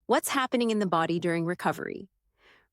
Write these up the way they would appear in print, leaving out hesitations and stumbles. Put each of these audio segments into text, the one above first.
What's happening in the body during recovery?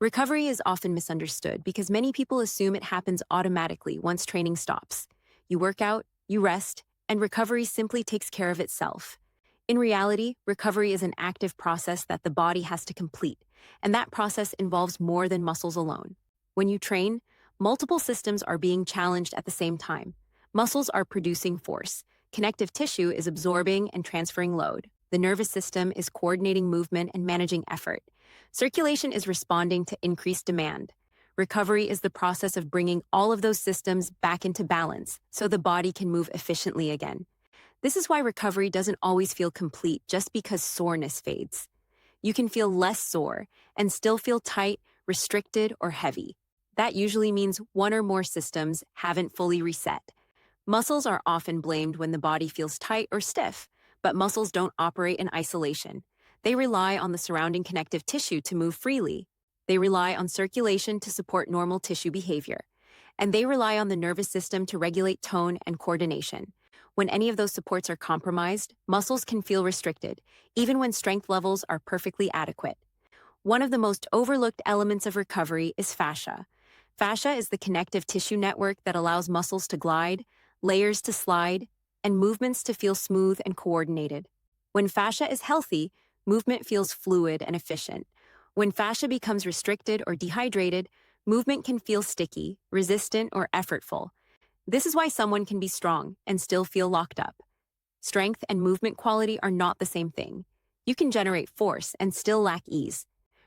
Recovery is often misunderstood because many people assume it happens automatically once training stops. You work out, you rest, and recovery simply takes care of itself. In reality, recovery is an active process that the body has to complete, and that process involves more than muscles alone. When you train, multiple systems are being challenged at the same time. Muscles are producing force, connective tissue is absorbing and transferring load. The nervous system is coordinating movement and managing effort. Circulation is responding to increased demand. Recovery is the process of bringing all of those systems back into balance so the body can move efficiently again. This is why recovery doesn't always feel complete just because soreness fades. You can feel less sore and still feel tight, restricted, or heavy. That usually means one or more systems haven't fully reset. Muscles are often blamed when the body feels tight or stiff, but muscles don't operate in isolation. They rely on the surrounding connective tissue to move freely. They rely on circulation to support normal tissue behavior. And they rely on the nervous system to regulate tone and coordination. When any of those supports are compromised, muscles can feel restricted, even when strength levels are perfectly adequate. One of the most overlooked elements of recovery is fascia. Fascia is the connective tissue network that allows muscles to glide, layers to slide, and movements to feel smooth and coordinated. When fascia is healthy, movement feels fluid and efficient. When fascia becomes restricted or dehydrated, movement can feel sticky, resistant, or effortful. This is why someone can be strong and still feel locked up. Strength and movement quality are not the same thing. You can generate force and still lack ease.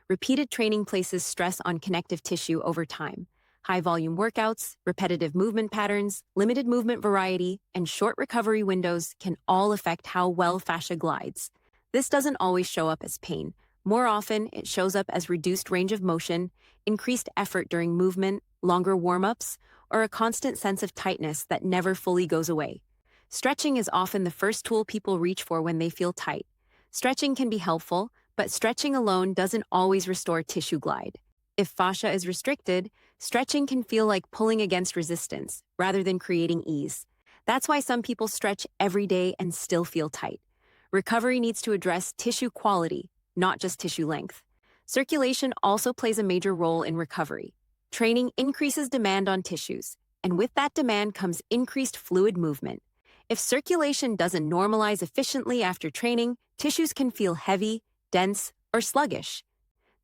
Repeated training places stress on connective tissue over time. High-volume workouts, repetitive movement patterns, limited movement variety, and short recovery windows can all affect how well fascia glides. This doesn't always show up as pain. More often, it shows up as reduced range of motion, increased effort during movement, longer warm-ups, or a constant sense of tightness that never fully goes away. Stretching is often the first tool people reach for when they feel tight. Stretching can be helpful, but stretching alone doesn't always restore tissue glide. If fascia is restricted, stretching can feel like pulling against resistance rather than creating ease. That's why some people stretch every day and still feel tight. Recovery needs to address tissue quality, not just tissue length. Circulation also plays a major role in recovery. Training increases demand on tissues, and with that demand comes increased fluid movement. If circulation doesn't normalize efficiently after training, tissues can feel heavy, dense, or sluggish.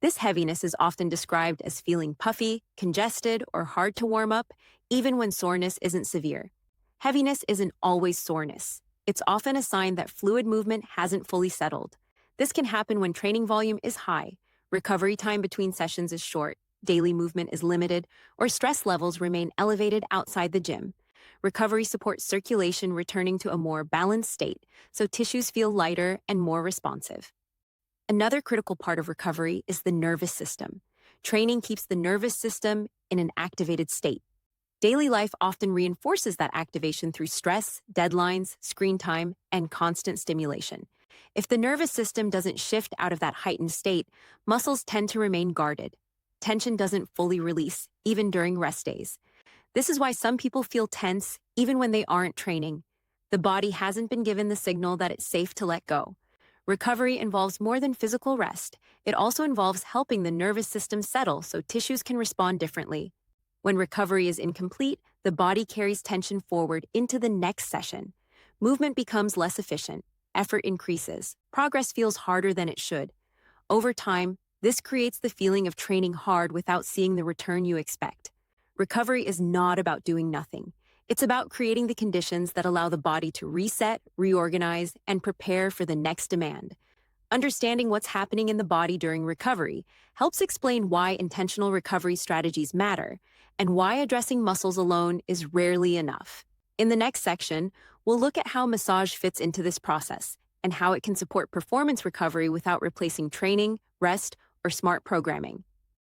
This heaviness is often described as feeling puffy, congested, or hard to warm up, even when soreness isn't severe. Heaviness isn't always soreness. It's often a sign that fluid movement hasn't fully settled. This can happen when training volume is high, recovery time between sessions is short, daily movement is limited, or stress levels remain elevated outside the gym. Recovery supports circulation returning to a more balanced state, so tissues feel lighter and more responsive. Another critical part of recovery is the nervous system. Training keeps the nervous system in an activated state. Daily life often reinforces that activation through stress, deadlines, screen time, and constant stimulation. If the nervous system doesn't shift out of that heightened state, muscles tend to remain guarded. Tension doesn't fully release, even during rest days. This is why some people feel tense even when they aren't training. The body hasn't been given the signal that it's safe to let go. Recovery involves more than physical rest. It also involves helping the nervous system settle so tissues can respond differently. When recovery is incomplete, the body carries tension forward into the next session. Movement becomes less efficient. Effort increases. Progress feels harder than it should. Over time, this creates the feeling of training hard without seeing the return you expect. Recovery is not about doing nothing. It's about creating the conditions that allow the body to reset, reorganize, and prepare for the next demand. Understanding what's happening in the body during recovery helps explain why intentional recovery strategies matter and why addressing muscles alone is rarely enough. In the next section, we'll look at how massage fits into this process and how it can support performance recovery without replacing training, rest, or smart programming.